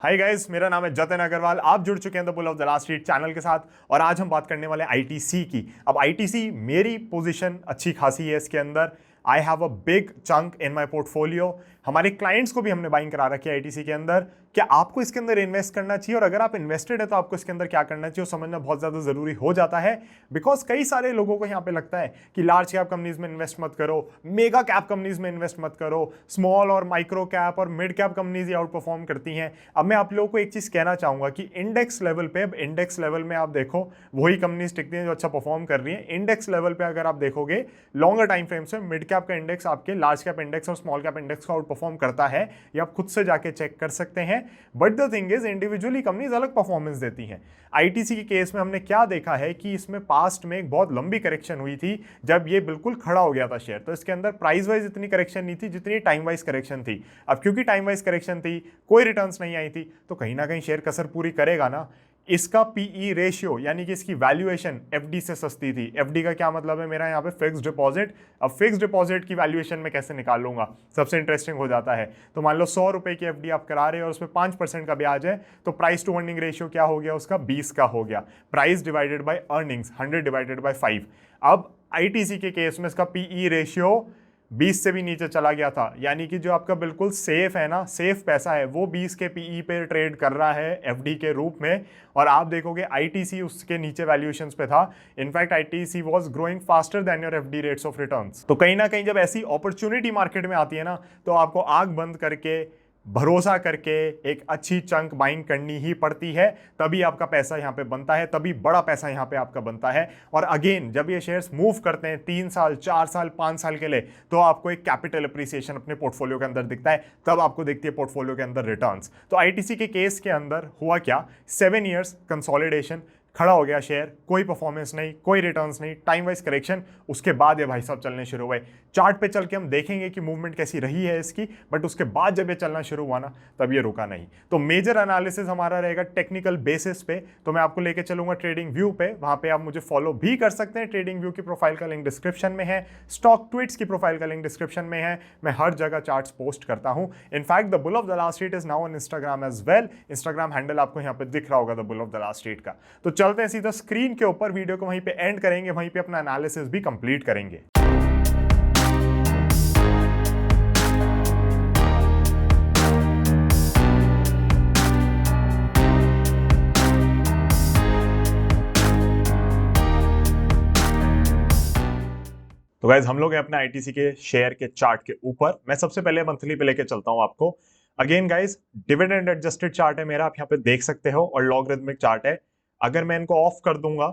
Hi guys, मेरा नाम है जतिन अग्रवाल। आप जुड़ चुके हैं the bull of the last street channel के साथ और आज हम बात करने वाले आईटीसी की। अब आईटीसी मेरी पोजीशन अच्छी खासी है इसके अंदर। आई have a big chunk in my portfolio. हमारे क्लाइंट्स को भी हमने बाइंग करा रखी है आईटीसी के अंदर। क्या आपको इसके अंदर इन्वेस्ट करना चाहिए, और अगर आप इन्वेस्टेड है तो आपको इसके अंदर क्या करना चाहिए समझना बहुत ज्यादा जरूरी हो जाता है। बिकॉज कई सारे लोगों को यहाँ पे लगता है कि लार्ज कैप कंपनीज में इन्वेस्ट मत करो, मेगा कैप कंपनीज में इन्वेस्ट मत करो, स्मॉल और माइक्रो कैप और मिड कैप कंपनीज ही आउट परफॉर्म करती हैं। अब मैं आप लोगों को एक चीज कहना चाहूंगा कि इंडेक्स लेवल पे, अब इंडेक्स लेवल में आप देखो वही कंपनीज टिकती हैं जो अच्छा परफॉर्म कर रही हैं। इंडेक्स लेवल पे अगर आप देखोगे लॉन्गर टाइम फ्रेम से, मिड कैप का इंडेक्स आपके लार्ज कैप इंडेक्स और स्मॉल कैप इंडेक्स को आउट परफॉर्म करता है। ये आप खुद से जाके चेक कर सकते हैं। But the thing is individually companies अलग परफॉर्मेंस देती हैं। आईटीसी के केस में हमने क्या देखा है कि इसमें पास्ट में एक बहुत लंबी करेक्शन हुई थी जब ये बिल्कुल खड़ा हो गया था शेयर। तो इसके अंदर प्राइस वाइज इतनी करेक्शन नहीं थी जितनी टाइम वाइज करेक्शन थी। अब क्योंकि टाइम वाइज करेक्शन थी, कोई रिटर्न्स नहीं आई थी, तो कहीं ना कहीं शेयर कसर पूरी करेगा ना। इसका पीई रेशियो यानी कि इसकी वैल्यूएशन एफडी से सस्ती थी। एफडी का क्या मतलब है, मेरा यहाँ पे फिक्स डिपॉजिट। अब फिक्स डिपॉजिट की वैल्यूएशन में कैसे निकाल लूंगा, सबसे इंटरेस्टिंग हो जाता है। तो मान लो 100 रुपए की एफडी आप करा रहे हो और उसमें 5% का ब्याज है, तो प्राइस टू अर्निंग रेशियो क्या हो गया उसका, 20 का हो गया। Price divided by earnings 100 divided by 5। अब आईटीसी के केस में इसका पीई रेशियो 20 से भी नीचे चला गया था, यानी कि जो आपका बिल्कुल सेफ है ना, सेफ पैसा है, वो 20 के पीई पे ट्रेड कर रहा है एफडी के रूप में। और आप देखोगे आईटीसी उसके नीचे वैल्यूएशंस पे था। In fact ITC was growing faster than your FD rates of returns. तो कहीं ना कहीं जब ऐसी अपॉर्चुनिटी मार्केट में आती है ना, तो आपको आंख बंद करके भरोसा करके एक अच्छी चंक बाइंग करनी ही पड़ती है। तभी आपका पैसा यहाँ पे बनता है, तभी बड़ा पैसा यहाँ पे आपका बनता है। और अगेन जब ये शेयर्स मूव करते हैं 3 साल 4 साल 5 साल के लिए, तो आपको एक कैपिटल अप्रिसिएशन अपने पोर्टफोलियो के अंदर दिखता है, तब आपको दिखती है पोर्टफोलियो के अंदर रिटर्न्स। तो आईटीसी के केस के अंदर हुआ क्या, 7 ईयर्स कंसोलिडेशन, खड़ा हो गया शेयर, कोई परफॉर्मेंस नहीं, कोई रिटर्न्स नहीं, टाइम वाइज करेक्शन, उसके बाद ये भाई साहब चलने शुरू हुए। चार्ट पे चल के हम देखेंगे कि मूवमेंट कैसी रही है इसकी, बट उसके बाद जब ये चलना शुरू हुआ ना, तब ये रुका नहीं। तो मेजर एनालिसिस हमारा रहेगा टेक्निकल बेसिस पे। तो मैं आपको लेके चलूंगा ट्रेडिंग व्यू पे, वहां पे आप मुझे फॉलो भी कर सकते हैं। ट्रेडिंग व्यू की प्रोफाइल का लिंक डिस्क्रिप्शन में है, स्टॉक ट्वीट्स की प्रोफाइल का लिंक डिस्क्रिप्शन में है। मैं हर जगह चार्ट्स पोस्ट करता हूं। In fact the bull of the last street is now on Instagram as well. Instagram handle आपको यहाँ पे दिख रहा होगा, the bull of the last street का। तो चलते हैं सीधा स्क्रीन के ऊपर, वीडियो को वहीं पे एंड करेंगे, वहीं पे अपना एनालिसिस भी कंप्लीट करेंगे। तो गाइज हम लोग हैं अपने आईटीसी के शेयर के चार्ट के ऊपर। मैं सबसे पहले मंथली पे लेके चलता हूं आपको। Again guys dividend adjusted chart है मेरा, आप यहाँ पे देख सकते हो, और लॉगरिथमिक चार्ट है। अगर मैं इनको ऑफ कर दूंगा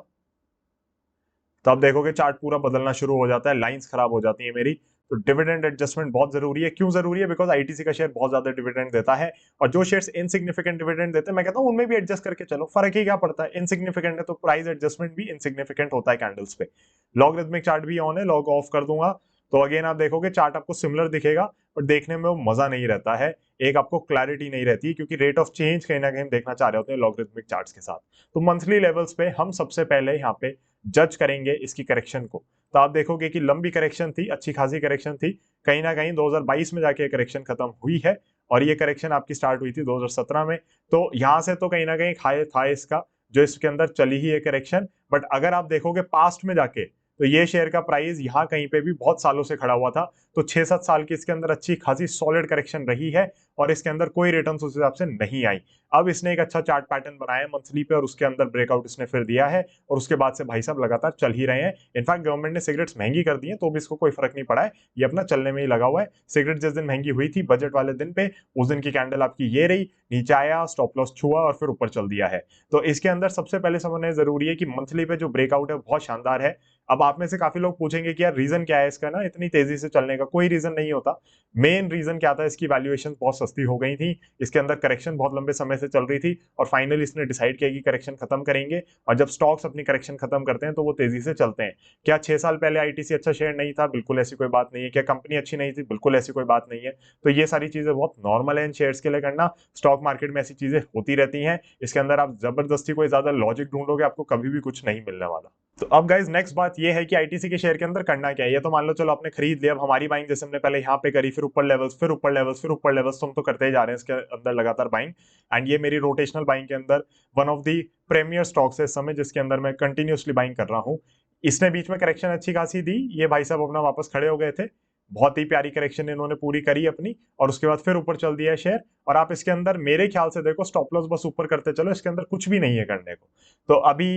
तो आप देखोगे चार्ट पूरा बदलना शुरू हो जाता है, लाइंस खराब हो जाती है मेरी। तो डिविडेंड एडजस्टमेंट बहुत जरूरी है। क्यों जरूरी है, बिकॉज आईटीसी का शेयर बहुत ज्यादा डिविडेंड देता है, और जो शेयर्स इनसिग्निफिकेंट डिविडेंड देते हैं मैं कहता हूं उनमें भी एडजस्ट करके चलो, फर्क ही क्या पड़ता है। इनसिग्निफिकेंट है तो प्राइस एडजस्टमेंट भी इनसिग्निफिकेंट होता है कैंडल्स पे। लॉगरिथमिक चार्ट भी ऑन है, लॉग ऑफ कर दूंगा तो अगेन आप देखोगे चार्ट आपको सिमिलर दिखेगा, पर देखने में वो मजा नहीं रहता है, एक आपको क्लैरिटी नहीं रहती, क्योंकि रेट ऑफ चेंज कहीं ना कहीं देखना चाह रहे होते हैं लॉगरिथमिक चार्ट्स के साथ। तो मंथली लेवल्स पे हम सबसे पहले यहाँ पे जज करेंगे इसकी करेक्शन को। तो आप देखोगे कि लंबी करेक्शन थी, अच्छी खासी करेक्शन थी, कहीं ना कहीं 2022 में जाके करेक्शन खत्म हुई है, और ये करेक्शन आपकी स्टार्ट हुई थी 2017 में। तो यहां से तो कहीं ना कहीं हाई था इसका, जो इसके अंदर चली ही है करेक्शन। बट अगर आप देखोगे पास्ट में जाके, तो ये शेयर का प्राइस यहाँ कहीं पे भी बहुत सालों से खड़ा हुआ था। तो 6-7 साल की इसके अंदर अच्छी खासी सॉलिड करेक्शन रही है, और इसके अंदर कोई रिटर्न्स उस हिसाब से नहीं आई। अब इसने एक अच्छा चार्ट पैटर्न बनाया है मंथली पे, और उसके अंदर ब्रेकआउट इसने फिर दिया है, और उसके बाद से भाई साहब लगातार चल ही रहे हैं। इनफैक्ट गवर्नमेंट ने सिगरेट्स महंगी कर दी है, तो भी इसको कोई फर्क नहीं पड़ा है, ये अपना चलने में ही लगा हुआ है। सिगरेट जिस दिन महंगी हुई थी बजट वाले दिन पे, उस दिन की कैंडल आपकी ये रही, नीचे आया, स्टॉप लॉस छुआ और फिर ऊपर चल दिया है। तो इसके अंदर सबसे पहले समझना जरूरी है कि मंथली पे जो ब्रेकआउट है बहुत शानदार है। अब आप में से काफी लोग पूछेंगे कि यार रीजन क्या है इसका ना इतनी तेजी से चलने का। कोई रीजन नहीं होता। मेन रीजन क्या था, इसकी वैल्यूएशन बहुत सस्ती हो गई थी, इसके अंदर करेक्शन बहुत लंबे समय से चल रही थी, और फाइनली इसने डिसाइड किया कि करेक्शन खत्म करेंगे। और जब स्टॉक्स अपनी करेक्शन खत्म करते हैं तो वो तेजी से चलते हैं। क्या 6 साल पहले आईटीसी अच्छा शेयर नहीं था? बिल्कुल ऐसी कोई बात नहीं है। क्या कंपनी अच्छी नहीं थी? बिल्कुल ऐसी कोई बात नहीं है। तो ये सारी चीजें बहुत नॉर्मल है इन शेयर्स के लिए करना। स्टॉक मार्केट में ऐसी चीजें होती रहती हैं। इसके अंदर आप जबरदस्ती कोई ज्यादा लॉजिक ढूंढोगे, आपको कभी भी कुछ नहीं मिलने वाला। तो अब गाइज नेक्स्ट बात ये है कि आईटीसी के शेयर के अंदर करना क्या है। ये तो मान लो चलो आपने खरीद लिया, अब हमारी बाइंग जैसे हमने पहले यहाँ पे करी, फिर ऊपर लेवल्स, फिर ऊपर लेवल्स, फिर ऊपर लेवल्स, तो हम तो करते ही जा रहे हैं इसके अंदर लगातार बाइंग, एंड ये मेरी रोटेशनल बाइंग के अंदर one of the premier stocks है इस समय, जिसके अंदर मैं कंटिन्यूसली बाइंग कर रहा हूँ। इसने बीच में करेक्शन अच्छी खासी दी, ये भाई साहब अपना वापस खड़े हो गए थे, बहुत ही प्यारी करेक्शन इन्होंने पूरी करी अपनी, और उसके बाद फिर ऊपर चल दिया है शेयर। और आप इसके अंदर मेरे ख्याल से देखो स्टॉप लॉस बस ऊपर करते चलो, इसके अंदर कुछ भी नहीं है करने को। तो अभी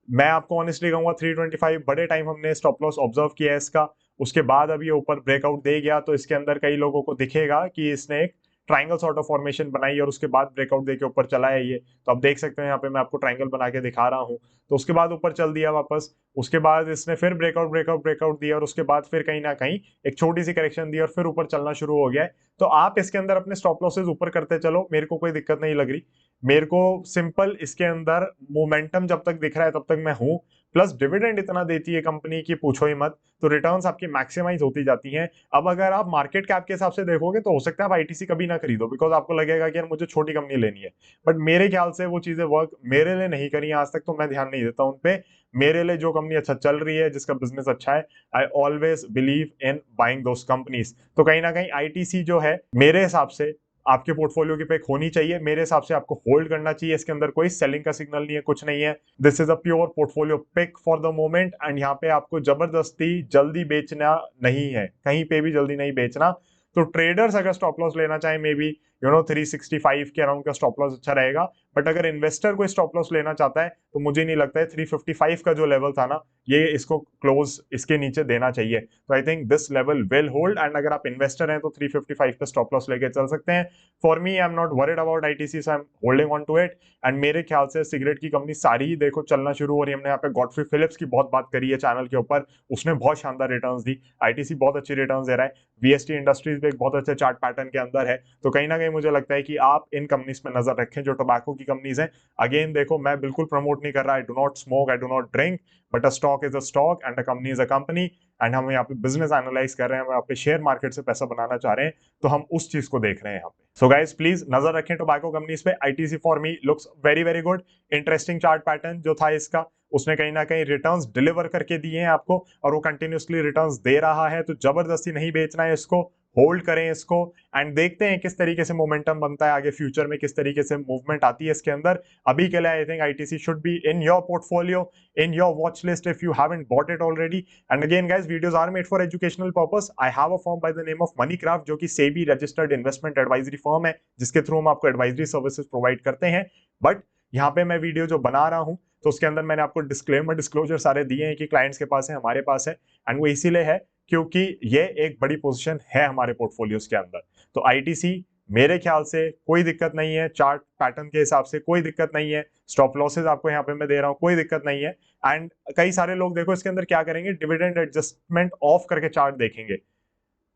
मैं आपको ऑनेस्टली कहूंगा 325 बड़े टाइम हमने स्टॉप लॉस ऑब्जर्व किया है इसका, उसके बाद अभी ये ऊपर ब्रेकआउट दे गया, तो इसके अंदर कई लोगों को दिखेगा कि इसने एक ट्रायंगल सॉर्ट ऑफ फॉर्मेशन बनाई और उसके बाद ब्रेकआउट देके ऊपर चला है ये। तो आप देख सकते हैं यहाँ पे मैं आपको ट्रायंगल बना के दिखा रहा हूँ। तो उसके बाद ऊपर चल दिया वापस, उसके बाद इसने फिर ब्रेकआउट ब्रेकआउट ब्रेकआउट दिया, और उसके बाद फिर कहीं ना कहीं एक छोटी सी करेक्शन दी और फिर ऊपर चलना शुरू हो गया है। तो आप इसके अंदर अपने स्टॉप लॉसेस ऊपर करते चलो, मेरे को कोई दिक्कत नहीं लग रही। मेरे को सिंपल इसके अंदर मोमेंटम जब तक दिख रहा है तब तक मैं हूं, प्लस डिविडेंड इतना देती है कंपनी की पूछो ही मत, तो रिटर्न्स आपकी मैक्सिमाइज होती जाती हैं। अब अगर आप मार्केट कैप के हिसाब से देखोगे तो हो सकता है आप आईटीसी कभी ना खरीदो, बिकॉज आपको लगेगा कि यार मुझे छोटी कंपनी लेनी है, बट मेरे ख्याल से वो चीजें वर्क मेरे लिए नहीं करी आज तक, तो मैं ध्यान नहीं देता उन पे। मेरे लिए जो कंपनी अच्छा चल रही है, जिसका बिजनेस अच्छा है, I always believe in buying those companies. तो कहीं ना कहीं आईटीसी जो है मेरे हिसाब से आपके पोर्टफोलियो की पिक होनी चाहिए, मेरे हिसाब से आपको होल्ड करना चाहिए। इसके अंदर कोई सेलिंग का सिग्नल नहीं है, कुछ नहीं है। This is a pure portfolio pick for the moment, and यहाँ पे आपको जबरदस्ती जल्दी बेचना नहीं है, कहीं पे भी जल्दी नहीं बेचना। तो ट्रेडर्स अगर स्टॉप लॉस लेना चाहे मे बी 365 के अराउंड का स्टॉप लॉस अच्छा रहेगा, बट अगर इन्वेस्टर कोई स्टॉप लॉस लेना चाहता है तो मुझे नहीं लगता है 355 का जो लेवल था ना, ये इसको क्लोज इसके नीचे देना चाहिए। तो I think this level will hold, and अगर आप इन्वेस्टर हैं तो 355 पे स्टॉप लॉस लेके चल सकते हैं। For me I am not worried about ITC, so I am holding on to it. And मेरे ख्याल से सिगरेट की कंपनी सारी ही देखो चलना शुरू हो रही है। हमने यहाँ पे गॉडफ्री फिलिप्स की बहुत बात करी है चैनल के ऊपर, उसने बहुत शानदार रिटर्न्स दी, आईटीसी बहुत अच्छी रिटर्न्स दे रहा है, वीएसटी इंडस्ट्रीज भी एक बहुत अच्छे चार्ट पैटर्न के अंदर है। तो कहीं ना कहीं मुझे लगता है कि आप इन कंपनीज पे नजर रखें जो टोबैको की कंपनीज हैं। अगेन देखो मैं बिल्कुल प्रमोट नहीं कर रहा, I do not smoke, I do not drink, but a stock is a stock and a company is a company, and हम यहाँ पे बिजनेस एनालाइज कर रहे हैं, हम यहाँ पे शेयर मार्केट से पैसा बनाना चाह रहे हैं, तो हम उस चीज को देख रहे हैं यहाँ पे। सो गाइस प्लीज नजर रखें टोबैको कंपनीज पे। ITC for me looks very very good, interesting chart pattern जो था इसका, उसने कहीं ना कहीं रिटर्न्स डिलीवर करके दिए हैं आपको, और वो कंटिन्यूसली रिटर्न्स दे रहा है, तो जबरदस्ती नहीं बेचना है इसको, होल्ड करें इसको, एंड देखते हैं किस तरीके से मोमेंटम बनता है आगे फ्यूचर में, किस तरीके से मूवमेंट आती है इसके अंदर। अभी के लिए I think ITC should be in your portfolio, in your watch list if you haven't bought it already. And again guys, videos are made for educational purpose. I have a firm by the name of Moneycraft, जो कि SEBI registered investment advisory firm है, जिसके through हम आपको advisory services provide करते हैं। But यहाँ पे मैं वीडियो जो बना रहा हूँ तो उसके अंदर मैंने आपको डिस्क्लेमर डिस्क्लोजर सारे दिए हैं कि क्लाइंट्स के पास है, हमारे पास है, एंड वो इसीलिए है क्योंकि ये एक बड़ी पोजीशन है हमारे पोर्टफोलियोज के अंदर। तो आईटीसी मेरे ख्याल से कोई दिक्कत नहीं है, चार्ट पैटर्न के हिसाब से कोई दिक्कत नहीं है, स्टॉप लॉसेज आपको यहाँ पे मैं दे रहा हूँ, कोई दिक्कत नहीं है। एंड कई सारे लोग देखो इसके अंदर क्या करेंगे, डिविडेंड एडजस्टमेंट ऑफ करके चार्ट देखेंगे,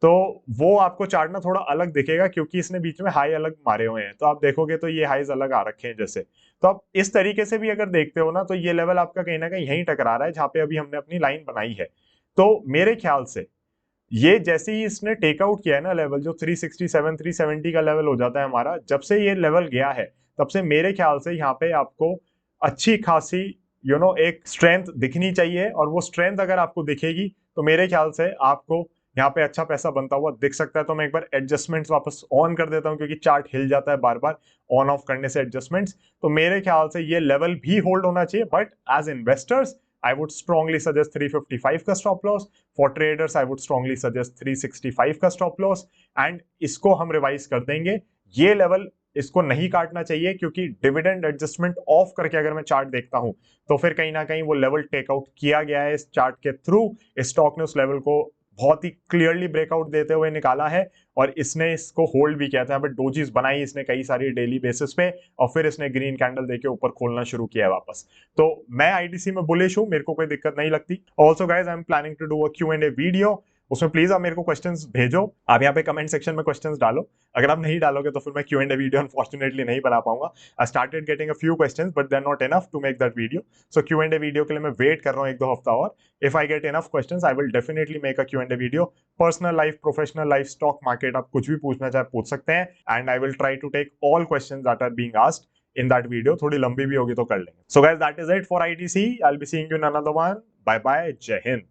तो वो आपको चार्ट ना थोड़ा अलग दिखेगा, क्योंकि इसने बीच में हाई अलग मारे हुए हैं, तो आप देखोगे तो ये हाईज अलग आ रखे हैं जैसे। तो आप इस तरीके से भी अगर देखते हो ना, तो ये लेवल आपका कहीं ना कहीं यहीं टकरा रहा है जहां पे अभी हमने अपनी लाइन बनाई है। तो मेरे ख्याल से ये जैसे ही इसने टेकआउट किया है ना लेवल, जो 367 370 का लेवल हो जाता है हमारा, जब से ये लेवल गया है तब से मेरे ख्याल से यहाँ पे आपको अच्छी खासी एक स्ट्रेंथ दिखनी चाहिए, और वो स्ट्रेंथ अगर आपको दिखेगी तो मेरे ख्याल से आपको यहाँ पे अच्छा पैसा बनता हुआ दिख सकता है। तो मैं एक बार एडजस्टमेंट्स वापस ऑन कर देता हूँ, क्योंकि चार्ट हिल जाता है बार बार ऑन ऑफ करने से एडजस्टमेंट्स। तो मेरे ख्याल से ये लेवल भी होल्ड होना चाहिए, but as investors I would strongly suggest 355 का stop loss. For traders, I would strongly suggest 365 का stop loss. And इसको हम रिवाइज कर देंगे, ये लेवल इसको नहीं काटना चाहिए, क्योंकि डिविडेंड एडजस्टमेंट ऑफ करके अगर मैं चार्ट देखता हूं तो फिर कहीं ना कहीं वो लेवल टेकआउट किया गया है इस चार्ट के थ्रू। इस स्टॉक ने उस लेवल को बहुत ही क्लियरली ब्रेकआउट देते हुए निकाला है, और इसने इसको होल्ड भी किया था। बट डोजीज बनाई इसने कई सारी डेली बेसिस पे, और फिर इसने ग्रीन कैंडल देके ऊपर खोलना शुरू किया है वापस। तो मैं आईटीसी में बुलिश हूं, मेरे को कोई दिक्कत नहीं लगती। Also guys I am planning to do a Q&A video, उसमें प्लीज आप मेरे को क्वेश्चंस भेजो, आप यहाँ पे कमेंट सेक्शन में क्वेश्चंस डालो। अगर आप नहीं डालोगे तो फिर मैं Q&A वीडियो अनफॉर्चुनेटली नहीं बना पाऊंगा। I started getting a few questions but they are not enough to make that video. So Q&A video के लिए मैं वेट कर रहा हूँ 1-2 हफ्ता और। If I get enough questions I will definitely make a Q&A video. Personal life, professional life, stock market, आप कुछ भी पूछना चाहे पूछ सकते हैं, and I will try to take all questions that are being asked in that video। थोड़ी लंबी भी होगी तो कर लेंगे। So guys, that is it for ITC. I'll be seeing you in another one. Bye bye. जय हिंद।